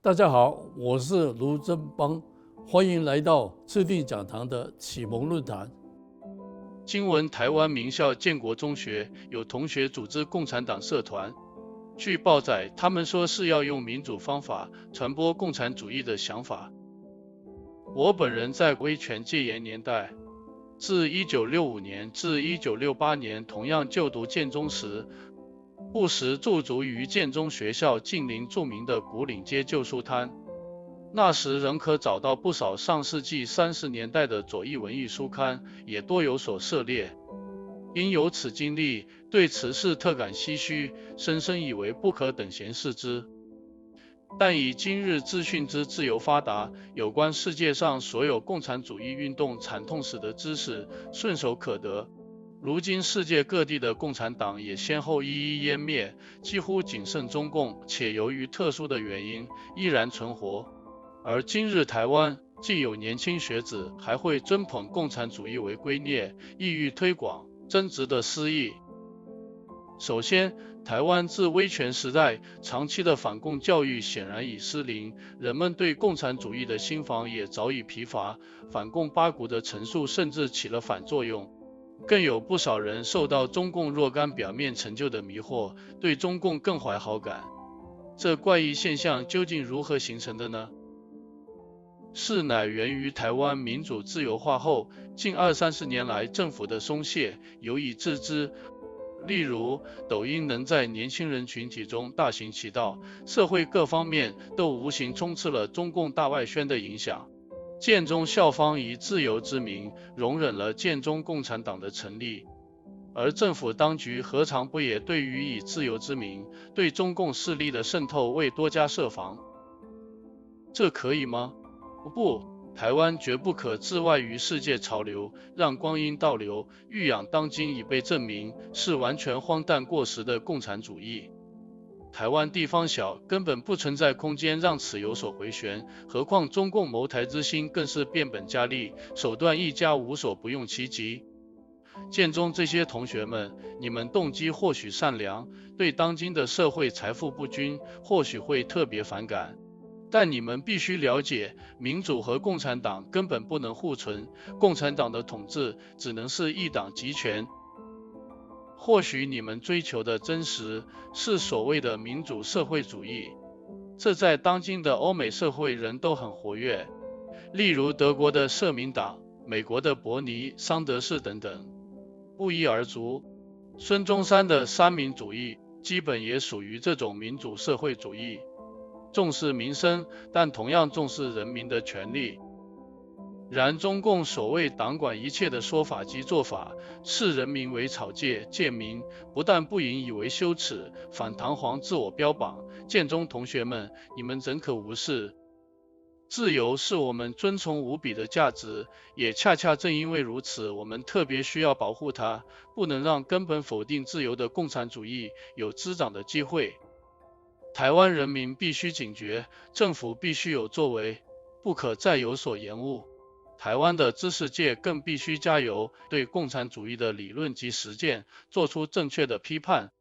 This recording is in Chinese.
大家好，我是卢振邦，欢迎来到赤地讲堂的启蒙论坛。今闻台湾名校建国中学有同学组织共产党社团，据报载，他们说是要用民主方法传播共产主义的想法。我本人在威权戒严年代，自1965年至1968年同样就读建中时，不时驻足于建中学校近邻著名的古岭街旧书摊。那时仍可找到不少上世纪30年代的左翼文艺书刊，也多有所涉猎。因有此经历，对此事特感唏嘘，深深以为不可等闲视之。但以今日资讯之自由发达，有关世界上所有共产主义运动惨痛史的知识顺手可得。如今世界各地的共产党也先后一一湮灭，几乎仅剩中共，且由于特殊的原因依然存活。而今日台湾既有年轻学子还会尊捧共产主义为圭臬，意欲推广增值的私意。首先，台湾自威权时代长期的反共教育显然已失灵，人们对共产主义的心防也早已疲乏，反共八股的陈述甚至起了反作用。更有不少人受到中共若干表面成就的迷惑，对中共更怀好感。这怪异现象究竟如何形成的呢？是乃源于台湾民主自由化后近20-30年来政府的松懈，有以致之。例如，抖音能在年轻人群体中大行其道，社会各方面都无形充斥了中共大外宣的影响。建中校方以自由之名，容忍了建中共产党的成立，而政府当局何尝不也对于以自由之名对中共势力的渗透未多加设防？这可以吗？不，台湾绝不可置外于世界潮流，让光阴倒流，欲养当今已被证明是完全荒诞过时的共产主义。台湾地方小，根本不存在空间让此有所回旋，何况中共谋台之心更是变本加厉，手段一加无所不用其极。建中这些同学们，你们动机或许善良，对当今的社会财富不均或许会特别反感，但你们必须了解，民主和共产党根本不能互存，共产党的统治只能是一党集权。或许你们追求的真实是所谓的民主社会主义，这在当今的欧美社会仍都很活跃，例如德国的社民党、美国的伯尼桑德士等等，不一而足。孙中山的三民主义基本也属于这种民主社会主义，重视民生，但同样重视人民的权利。然中共所谓党管一切的说法及做法，视人民为草芥、贱民，不但不引以为羞耻，反堂皇自我标榜。建中同学们，你们怎可无视？自由是我们尊崇无比的价值，也恰恰正因为如此，我们特别需要保护它，不能让根本否定自由的共产主义有滋长的机会。台湾人民必须警觉，政府必须有作为，不可再有所延误。台湾的知识界更必须加油，对共产主义的理论及实践做出正确的批判，